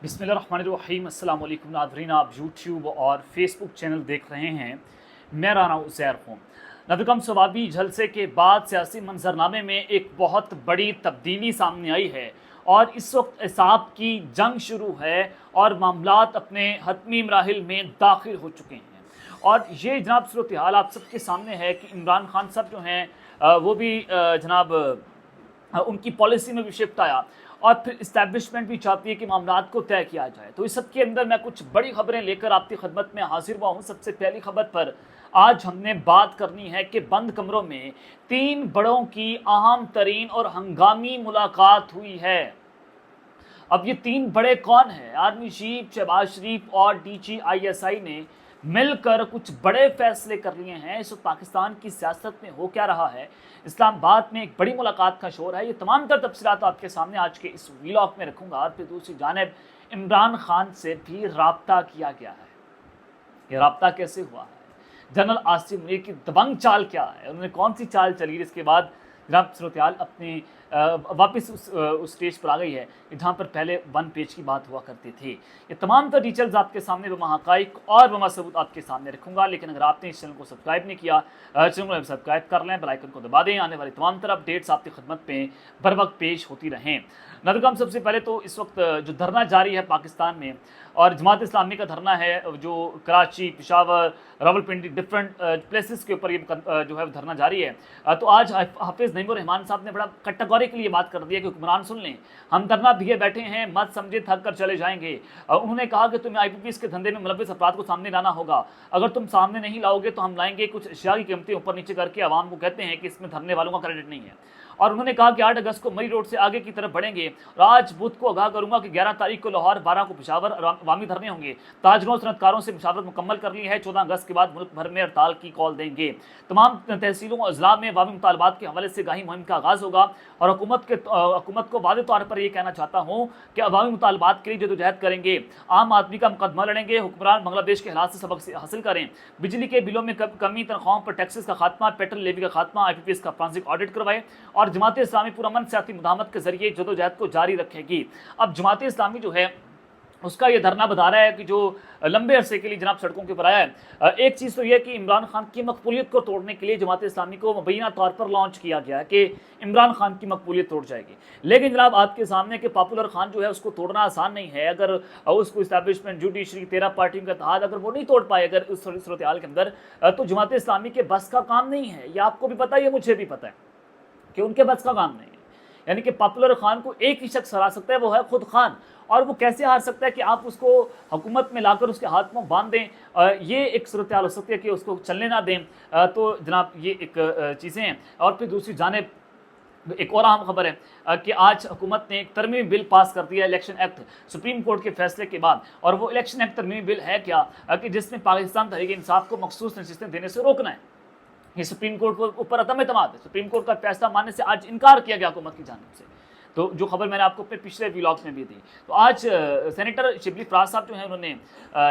बिस्मिल्लाहिर्रहमानिर्रहीम अस्सलाम वालेकुम नाज़रीन, आप यूट्यूब और फेसबुक चैनल देख रहे हैं। मैं राना उज़ैर हूँ। नदकम सवाबी जलसे के बाद सियासी मंजरनामे में एक बहुत बड़ी तब्दीली सामने आई है और इस वक्त एहसाब की जंग शुरू है और मामलात अपने हतमी मराहिल में दाखिल हो चुके हैं। और ये जनाब सूरत हाल आप सबके सामने है कि इमरान खान साहब जो हैं वो भी जनाब उनकी पॉलिसी में भी शिफ्ट आया और फिर इस्टेब्लिशमेंट भी चाहती है कि मामलात को तय किया जाए। तो इस सब के अंदर मैं कुछ बड़ी खबरें लेकर आपकी खदमत में हाजिर हुआ हूँ। सबसे पहली खबर पर आज हमने बात करनी है कि बंद कमरों में 3 बड़ों की अहम तरीन और हंगामी मुलाकात हुई है। अब ये 3 बड़े कौन हैं? आर्मी चीफ शहबाज शरीफ और DGISI ने मिलकर कुछ बड़े फैसले कर लिए हैं। इस वक्त पाकिस्तान की सियासत में हो क्या रहा है, इस्लामाबाद में एक बड़ी मुलाकात का शोर है। ये तमाम तर तफसीलात आपके सामने आज के इस व्लॉग में रखूंगा। और फिर दूसरी जानिब इमरान खान से भी रब्ता किया गया है। ये रब्ता कैसे हुआ है? जनरल आसिम मुनीर की दबंग चाल क्या है? उन्होंने कौन सी चाल चली जिसके बाद जनाब सूरत-ए-हाल अपनी वापस उस स्टेज पर आ गई है जहाँ पर पहले 1 पेज की बात हुआ करती थी। ये तमाम तर डिटेल्स आपके सामने बमा हक़ाइक़ और बमा सबूत आपके सामने रखूँगा। लेकिन अगर आपने इस चैनल को सब्सक्राइब नहीं किया, चैनल को सब्सक्राइब कर लें, बेल आइकन को दबा दें। आने वाली तमाम तरह अपडेट्स आपकी खिदमत में बर वक्त पेश होती रहें। नदरकम सबसे पहले तो इस वक्त जो धरना जारी है पाकिस्तान में, और जमात इस्लामी का धरना है जो कराची, पेशावर, रावलपिंडी डिफरेंट प्लेसेस के ऊपर ये जो है धरना जारी है। तो आज हाफिज़ नईमुर रहमान साहब ने बड़ा कैटेगोरिकली ये बात कर दी है कि हुक्मरान सुन लें, हम धरना दिए बैठे हैं, मत समझे थक कर चले जाएंगे। उन्होंने कहा कि तुम्हें IPPs के धंधे में मुलव्विस अफराद को सामने लाना होगा। अगर तुम सामने नहीं लाओगे तो हम लाएंगे कुछ अशिया की कीमतें ऊपर नीचे करके। आवाम को कहते हैं कि इसमें धरने वालों का क्रेडिट नहीं है। और उन्होंने कहा कि 8 अगस्त को मरी रोड से आगे की तरफ बढ़ेंगे। और आज बुध को आगाह करूंगा कि 11 तारीख को लाहौर, 12 को पेशावर अवामी धरने होंगे। ताजरों सनतकारों से मुशावरत मुकम्मल कर ली है। 14 अगस्त के बाद मुल्क भर में हड़ताल की कॉल देंगे। तमाम तहसीलों और अजला में अवामी मुतालबात के हवाले से गाही मुहिम का आगाज़ होगा। और हुकूमत को वादे तौर पर यह कहना चाहता हूँ कि अवामी मुतालबात के लिए जदोजहद करेंगे। आम आदमी का मुकदमा लड़ेंगे। हुक्मरान बांग्लादेश के हालात से सबक हासिल करें। बिजली के बिलों में कमी, तनख्वाहों पर टैक्सेस का खात्मा, पेट्रोल लेवी का खात्मा, IPPs का फ्रांसिक ऑडिट करवाए। और जमात इस्लामी पुरअमन सियासी मुदामत के जरिए जदोजहद को जारी रखेगी। अब जमात इस्लामी जो है उसका ये धरना बता रहा है कि जो लंबे अरसे के लिए जनाब सड़कों के ऊपर आया है। एक चीज़ तो यह कि इमरान खान की मकबूलियत को तोड़ने के लिए जमात इस्लामी को मुबैना तौर पर लॉन्च किया गया कि इमरान खान की मकबूलियत तोड़ जाएगी। लेकिन जनाब आपके सामने कि पॉपुलर खान जो है उसको तोड़ना आसान नहीं है। अगर उसको इस्टेब्लिशमेंट, जुडिशरी, 13 पार्टियों का इत्तेहाद अगर वो नहीं तोड़ पाए अगर उस सूरत हाल के अंदर, तो जमात इस्लामी के बस का काम नहीं है। यह आपको भी पता है, ये मुझे भी पता है कि उनके बस का काम नहीं है। यानी कि पॉपुलर खान को एक ही शख्स हरा सकता है, वो है खुद खान। और वो कैसे हार सकता है कि आप उसको हुकूमत में लाकर उसके हाथ में बांध दें। ये एक सूरत हाल हो सकती है कि उसको चलने ना दें। तो जनाब ये एक चीज़ें हैं। और फिर दूसरी जानिब एक और अहम खबर है कि आज हुकूमत ने एक तरमीमी बिल पास कर दिया, इलेक्शन एक्ट, सुप्रीम कोर्ट के फैसले के बाद। और वो इलेक्शन एक्ट तरमीमी बिल है क्या कि जिसमें पाकिस्तान तहरीक इंसाफ को मखसूस नशिस्तें देने से रोकना है। ये सुप्रीम कोर्ट के ऊपर अदम एतमाद है। सुप्रीम कोर्ट का फैसला मानने से आज इनकार किया गया हुकूमत की जानिब से। तो जो खबर मैंने आपको अपने पिछले व्लॉग्स में भी दी। तो आज सेनेटर शिबली फराज साहब जो है उन्होंने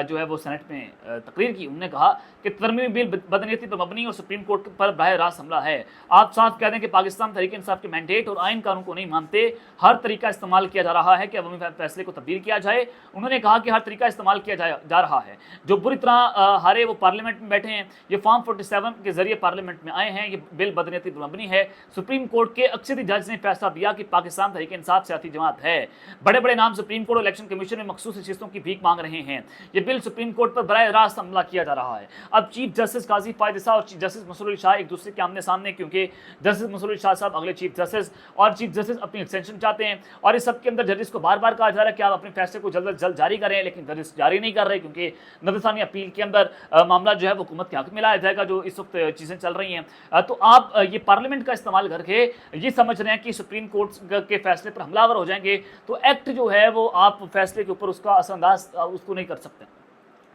जो है वो सेनेट में तकरीर की। उन्होंने कहा कि तरमीमी बिल बदनीयती पर मबनी और सुप्रीम कोर्ट पर बराह रास्त हमला है। आप साफ कह दें कि पाकिस्तान तहरीक इंसाफ के मैंडेट और आइन कानून को नहीं मानते। हर तरीका इस्तेमाल किया जा रहा है कि अवामी फैसले को तब्दील किया जाए। उन्होंने कहा कि हर तरीका इस्तेमाल किया जा रहा है। जो बुरी तरह हारे वो पार्लियामेंट में बैठे हैं। ये फॉर्म 47 के जरिए पार्लियामेंट में आए हैं। ये बिल बदनीयती पर मबनी है। सुप्रीम कोर्ट के अक्सरी जज ने फैसला दिया कि पाकिस्तान तहरीक इंसाफ सियासी जमात है। बड़े बड़े नाम सुप्रीम कोर्ट और इलेक्शन कमीशन में मखसूस नशिस्तों की भीख मांग रहे हैं। ये बिल सुप्रीम कोर्ट पर बराह रास्त हमला किया जा रहा है। अब चीफ जस्टिस काजी फायद ईसा और चीफ जस्टिस मसूद अली शाह एक दूसरे के आमने सामने, क्योंकि जस्टिस मसूद अली शाह साहब अगले चीफ जस्टिस और चीफ जस्टिस अपनी एक्सटेंशन चाहते हैं। और इस सब के अंदर जजेस को बार बार कहा जा रहा है कि आप अपने फैसले को जल्द जल्द जारी करें, लेकिन जजेस जारी नहीं कर रहे क्योंकि नदरसानी अपील के अंदर मामला जो है वो हुकूमत के हक में लाया जाएगा, जो इस वक्त चीज़ें चल रही हैं। तो आप ये पार्लियामेंट का इस्तेमाल करके ये समझ रहे हैं कि सुप्रीम कोर्ट के फैसले पर हमलावर हो जाएंगे। तो एक्ट जो है वो आप फैसले के ऊपर उसका असरअंदाज उसको नहीं कर सकते।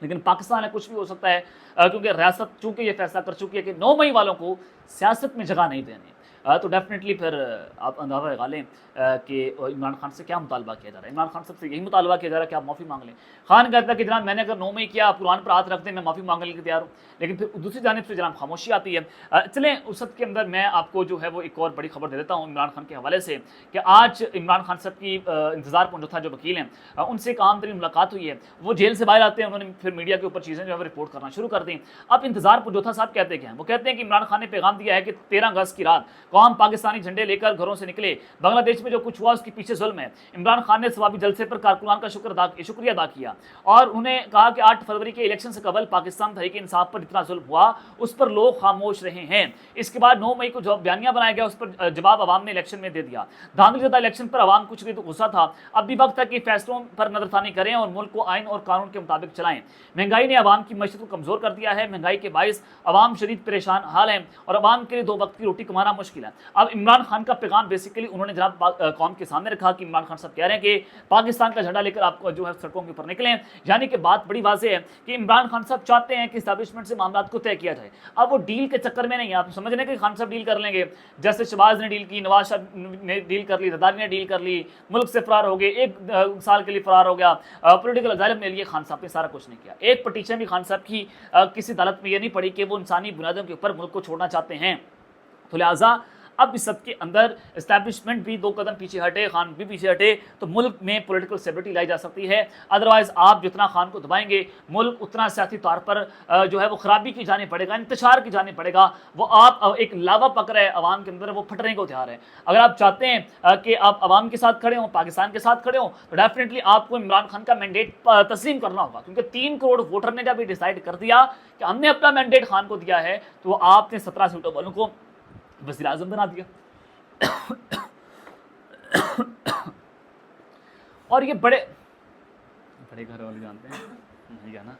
लेकिन पाकिस्तान में कुछ भी हो सकता है क्योंकि रियासत चूंकि ये फैसला कर चुकी है कि 9 मई वालों को सियासत में जगह नहीं देनी। तो डेफिनेटली फिर आप अंदाज़ा लगा लें कि इमरान खान से क्या मुतालबा किया जा रहा है। इमरान खान से यही मुतालबा किया जा रहा है कि आप माफ़ी मांग लें। खान कहता है कि जनाब मैंने अगर 9 मई किया, कुरान पर हाथ रख दें, मैं माफ़ी मांगने के लिए तैयार हूँ। लेकिन फिर दूसरी जानिब से जनाब खामोशी आती है। चलें उस वक्त के अंदर मैं आपको जो है वो एक और बड़ी खबर दे देता हूँ इमरान खान के हवाले से कि आज इमरान खान साहब की इंतज़ार पुंजोथा जो वकील हैं उनसे एक आम तरीन मुलाकात हुई है। वो जेल से बाहर आते हैं, उन्होंने फिर मीडिया के ऊपर चीज़ें जो है रिपोर्ट करना शुरू कर दी। अब इंतज़ार पुंजोथा साहब कहते क्या हैं? वो कहते हैं कि इमरान खान ने पैगाम दिया है कि 13 अगस्त की रात कौम पाकिस्तानी झंडे लेकर घरों से निकले, बांग्लादेश में जो कुछ हुआ उसके पीछे जुल्म है। इमरान खान ने सवाबी जलसे पर कारकुनान का शुक्रिया अदा किया और उन्हें कहा कि 8 फरवरी के इलेक्शन से कबल पाकिस्तान तहरीक इंसाफ पर इतना जुल्म हुआ उस पर लोग खामोश रहे हैं। इसके बाद 9 मई को जो बयानिया बनाया गया उस पर जवाब अवाम ने इलेक्शन में दे दिया। धांधलीज़दा इलेक्शन पर अवाम कुछ भी तो गुस्सा था। अब भी वक्त है कि फैसलों पर नजरसानी करें और मुल्क को आइन और कानून के मुताबिक चलाएं। महंगाई ने अवाम की मईशत को कमजोर कर दिया है। महंगाई के बाइस अवाम शदीद परेशान हाल है और अवाम के लिए 2 वक्त की रोटी कमाना मुश्किल है। अब इमरान खान का पैगाम बेसिकली उन्होंने जनाब कौम के सामने रखा कि इमरान खान साहब कह रहे हैं कि पाकिस्तान का झंडा लेकर आप जो है सड़कों के ऊपर निकलें। यानी कि बात बड़ी वाज़ेह है कि इमरान खान साहब चाहते हैं कि इस्टेब्लिशमेंट से मामला को तय किया जाए। अब वो डील के चक्कर में नहीं, आप समझ रहे हैं कि खान साहब डील कर लेंगे, जैसे शहबाज ने डील की, नवाज शरीफ ने डील कर ली, जरदारी ने डील कर ली, मुल्क से फरार हो गए, 1 साल के लिए फरार हो गया, पॉलिटिकल अजाइलम ले लिए। खान साहब ने सारा कुछ नहीं किया। एक पटिशन भी खान साहब की किसी अदालत में ये नहीं पड़ी कि वो इंसानी बुनियादों के ऊपर मुल्क को छोड़ना चाहते हैं। तो लिहाजा अब इस सब के अंदर इस्टेब्लिशमेंट भी 2 कदम पीछे हटे, खान भी पीछे हटे तो मुल्क में पॉलिटिकल स्टेबिलिटी लाई जा सकती है। अदरवाइज आप जितना खान को दबाएंगे मुल्क उतना सियासी तौर पर जो है वो खराबी की जाने पड़ेगा, इंतशार की जाने पड़ेगा। वो आप एक लावा पक रहे अवाम के अंदर, वो फटने को तैयार है। अगर आप चाहते हैं कि आप अवाम के साथ खड़े हों, पाकिस्तान के साथ खड़े हों, तो डेफिनेटली आपको इमरान खान का मैंडेट तस्लीम करना होगा, क्योंकि 3 करोड़ वोटर ने जब ये डिसाइड कर दिया कि हमने अपना मैंडेट खान को दिया है तो आपने 17 सीटों वालों को वज़ीर आज़म बना दिया। और ये बड़े घर वाले जानते हैं, नहीं जाना,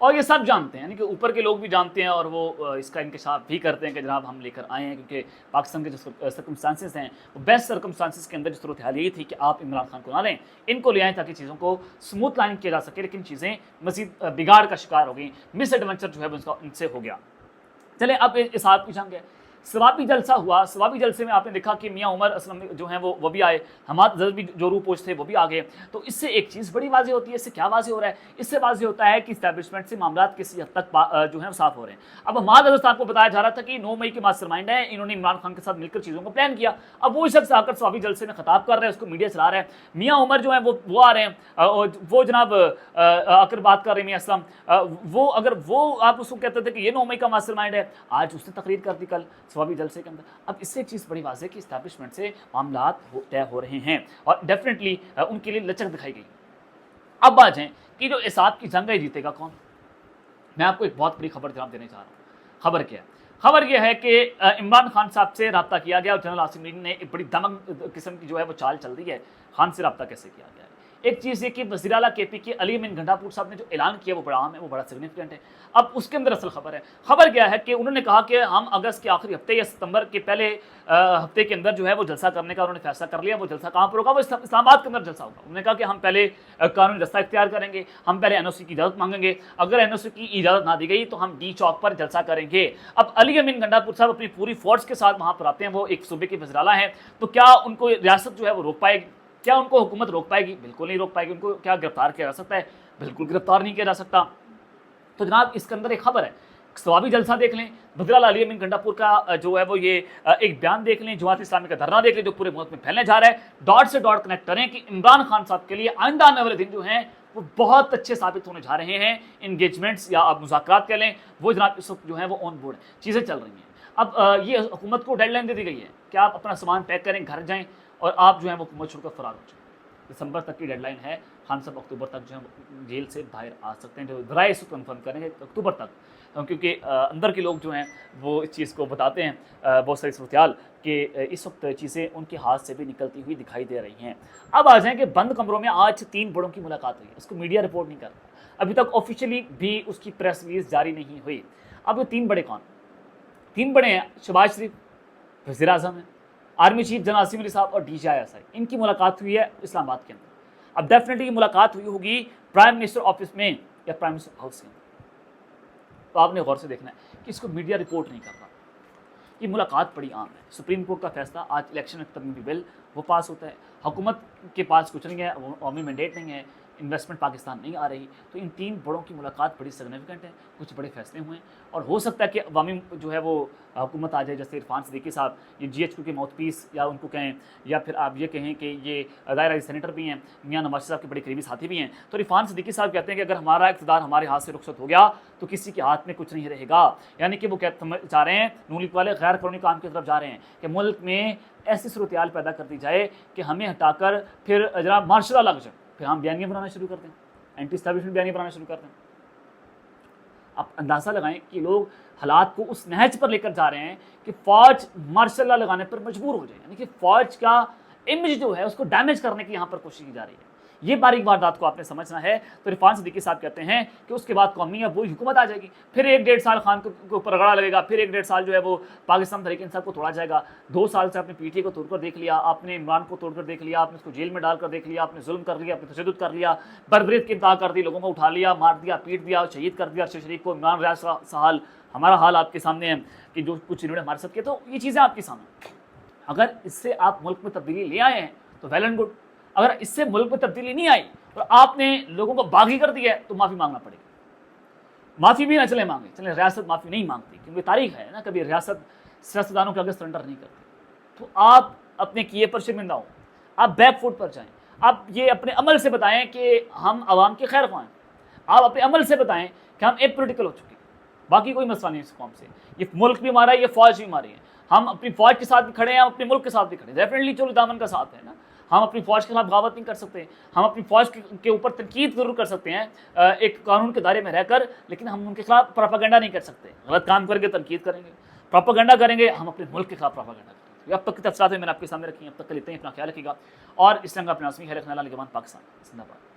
और ये सब जानते हैं, यानी कि ऊपर के लोग भी जानते हैं और वो इसका इंकशाफ भी करते हैं कि जनाब हम लेकर आए हैं, क्योंकि पाकिस्तान के जो सर्कमस्टांसेस हैं वो बेस्ट सर्कमस्टांसेस के अंदर जो सूरत हाल यही थी कि आप इमरान खान को ना लें, इनको ले आएँ ताकि चीज़ों को स्मूथ लाइन किया जा सके। लेकिन चीज़ें मज़ीद बिगाड़ का शिकार हो गई, मिस एडवेंचर जो है वो इनसे हो गया। चलें अब इस आप की जंग है। सवाबी जलसा हुआ, सवाबी जलसे में आपने देखा कि मियाँ उमर असलम जो हैं वो भी आए, हमाद ज़र भी जो रूपोश थे वो भी आ गए। तो इससे एक चीज़ बड़ी वाज़ेह होती है। इससे क्या वाज़ेह हो रहा है? इससे वाज़ेह होता है कि इस्टेब्लिशमेंट से मामला किसी हद तक जो है साफ़ हो रहे हैं। अब हमाद ज़र साहब को बताया जा रहा था कि 9 मई के मास्टरमाइंड है, इन्होंने इमरान खान के साथ मिलकर चीज़ों को प्लान किया। अब वो शख्स आकर सवाबी जलसे में खिताब कर रहे हैं, उसको मीडिया चला रहे हैं। मियाँ उमर जो है वो आ रहे हैं, वो जनाब आकर बात कर रहे हैं मियाँ असलम, वो अगर वो आप उसको कहते थे कि ये 9 मई का मास्टरमाइंड है, आज उसने तकरीर कर दी कल सवाबी जलसे के अंदर। अब इससे एक चीज़ बड़ी वाज़ेह कि इस्टेब्लिशमेंट से मामला तय हो रहे हैं और डेफिनेटली उनके लिए लचक दिखाई गई। अब बात है कि जो इसाब की जंग है जीतेगा कौन? मैं आपको एक बहुत बड़ी खबर जनाब देने जा रहा हूँ। खबर क्या है? खबर यह है कि इमरान खान साहब से रब्ता किया गया और जनरल आसिम मीर ने एक बड़ी दमक किस्म की जो है वो चाल चल रही है। खान से रब्ता कैसे किया गया है? एक चीज़ ये कि वज़ीर आला KP के अली अमीन गंडापुर साहब ने जो ऐलान किया वो बड़ा अहम है, वो बड़ा सिग्निफिकेंट है। अब उसके अंदर असल खबर है। खबर क्या है कि उन्होंने कहा कि हम अगस्त के आखिरी हफ्ते या सितंबर के पहले हफ्ते के अंदर जो है वो जलसा करने का उन्होंने फैसला कर लिया। वो जलसा कहाँ पर होगा? वो इस्लामाबाद के अंदर जलसा होगा। उन्होंने कहा कि हम पहले कानूनी रास्ता इख्तियार करेंगे, हम पहले NOC की इजाज़त मांगेंगे, अगर NOC की इजाज़त ना दी गई तो हम D चौक पर जलसा करेंगे। अब अली अमीन गंडापुर साहब अपनी पूरी फोर्स के साथ वहाँ पर आते हैं, वो एक सूबे के वज़ीर आला हैं, तो क्या उनको रियासत जो है वो रोक पाएगी? क्या उनको हुकूमत रोक पाएगी? बिल्कुल नहीं रोक पाएगी। उनको क्या गिरफ्तार किया जा सकता है? बिल्कुल गिरफ्तार नहीं किया जा सकता। तो जनाब इसके अंदर एक खबर है, सवाबी जलसा देख लें, वज़ीर आला अली अमीन गंडापुर का जो है वो ये एक बयान देख लें, जमात इस्लामी का धरना देख लें जो पूरे मुल्क में फैलने जा रहा है। डॉट से डॉट कनेक्ट करें कि इमरान खान साहब के लिए आइंदा आने वाले दिन जो हैं वो बहुत अच्छे साबित होने जा रहे हैं। इंगेजमेंट्स या आप मुज़ाकरात कह लें, वो जनाब इस वक्त जो है वो ऑन बोर्ड चीज़ें चल रही हैं। अब ये हुकूमत को डेडलाइन दे दी गई है कि आप अपना सामान पैक करें, घर जाएँ और आप जो है वो हुकूमत छोड़कर फरार हो जाए। दिसंबर तक की डेडलाइन है। खान साहब अक्टूबर तक जो है जेल से बाहर आ सकते हैं। जो ज़राए इसको कन्फर्म करेंगे अक्टूबर तक, क्योंकि अंदर के लोग जो हैं वो इस चीज़ को बताते हैं, बहुत सारी सूरत-ए-हाल कि इस वक्त चीज़ें उनके हाथ से भी निकलती हुई दिखाई दे रही हैं। अब आ जाएँ कि बंद कमरों में आज 3 बड़ों की मुलाकात हुई है। उसको मीडिया रिपोर्ट नहीं कर रहा, अभी तक ऑफिशियली भी उसकी प्रेस रिलीज जारी नहीं हुई। अब ये 3 बड़े कौन? 3 बड़े हैं, शहबाज शरीफ वज़ीर आज़म है, army chief general Asim Ali साहब और DJI इनकी मुलाकात हुई है इस्लामाबाद के अंदर। अब डेफिनेटली मुलाकात हुई होगी प्राइम मिनिस्टर ऑफिस में या प्राइम मिनिस्टर हाउस के अंदर। तो आपने गौर से देखना है कि इसको मीडिया रिपोर्ट नहीं कर रहा। ये मुलाकात बड़ी आम है। सुप्रीम कोर्ट का फैसला, आज इलेक्शन एक्ट बिल वो पास होता है, हुकूमत के पास कुछ नहीं है, अवामी मैंडेट नहीं है, इन्वेस्टमेंट पाकिस्तान नहीं आ रही, तो इन तीन बड़ों की मुलाकात बड़ी सिग्निफिकेंट है, कुछ बड़े फैसले हुए हैं और हो सकता है कि अवामी जो है वो हुकूमत आ जाए, जैसे इरफान सिद्दीकी साहब ये GHQ के माउथपीस या उनको कहें, या फिर आप ये कहें कि ये दायरा सेनेटर भी हैं, मियां नवाज साहब के बड़े करीबी साथी भी हैं। तो इरफान सिद्दीकी साहब कहते हैं कि अगर हमारा इक़्तिदार हमारे हाथ से रुखसत हो गया तो किसी के हाथ में कुछ नहीं रहेगा, यानी कि वो चाह रहे हैं, नून लीग वाले गैर कानूनी काम की तरफ जा रहे हैं कि मुल्क में ऐसी सूरत पैदा कर दी जाए कि हमें हटाकर फिर जनाब मार्शल लग जाए, फिर हम बयानियाँ बनाना शुरू कर दें, एंटी एस्टैब्लिशमेंट बयानी बनाना शुरू कर दें। आप अंदाज़ा लगाएं कि लोग हालात को उस नहज पर लेकर जा रहे हैं कि फ़ौज मार्शल लॉ लगाने पर मजबूर हो जाए, यानी कि फ़ौज का इमेज जो है उसको डैमेज करने की यहाँ पर कोशिश की जा रही है। ये बारीक बारदात को आपने समझना है। तो इरफान सिद्दीकी साहब कहते हैं कि उसके बाद कौमी अब वही हुकूमत आ जाएगी, फिर 1-1.5 साल खान के ऊपर रगड़ा लगेगा, फिर 1-1.5 साल जो है वो पाकिस्तान तहरीक इंसाफ को तोड़ा जाएगा। 2 साल से आपने PTI को तोड़कर देख लिया, आपने इमरान को तोड़कर देख लिया, आपने उसको जेल में डालकर देख लिया, आपने जुल्म कर लिया, आपने तशद्दुद कर लिया, बर्बरीत की इंतहा कर दी, लोगों को उठा लिया, मार दिया, पीट दिया, शहीद कर दिया शरीफ को। इमरान रियाज का हाल, हमारा हाल आपके सामने है कि जो कुछ इन्होंने हमारे साथ किया। तो ये चीज़ें आपके सामने, अगर इससे आप मुल्क में तब्दीली ले आए हैं तो वेल एंड गुड, अगर इससे मुल्क में तब्दीली नहीं आई और आपने लोगों को बागी कर दिया है तो माफ़ी मांगना पड़ेगा। माफ़ी भी ना चले मांगे, चले रियासत माफ़ी नहीं मांगती, क्योंकि तारीख है ना, कभी रियासत सियासतदानों के आगे सरेंडर नहीं करती। तो आप अपने किए पर शर्मिंदा हो, आप बैक फुट पर जाएं, आप ये अपने अमल से बताएं कि हम आवाम के खैर ख्वाह हैं, आप अपने अमल से बताएं कि हम एपॉलिटिकल हो चुके हैं, बाकी कोई मसला नहीं इस कौम से। ये मुल्क भी हमारा है, ये फ़ौज भी हमारी है, हम अपनी फ़ौज के साथ भी खड़े हैं, हम अपने मुल्क के साथ भी खड़े हैं, डेफिनेटली चलो दामन का साथ है ना। हम अपनी फ़ौज के खिलाफ बगावत नहीं कर सकते, हम अपनी फ़ौज के ऊपर तनकीद ज़रूर कर सकते हैं एक कानून के दायरे में रहकर, लेकिन हम उनके खिलाफ प्रोपेगेंडा नहीं कर सकते। गलत काम करेंगे तनकीद करेंगे, प्रोपेगेंडा करेंगे, हम अपने मुल्क के खिलाफ प्रोपेगेंडा करेंगे। अब तक की तफसीलात मैंने आपके सामने रखी हैं, अब तक के लिए इतना ख्याल रखिएगा और इस तरह का अपना आसमी है रखना। पाकिस्तान जिंदाबाद।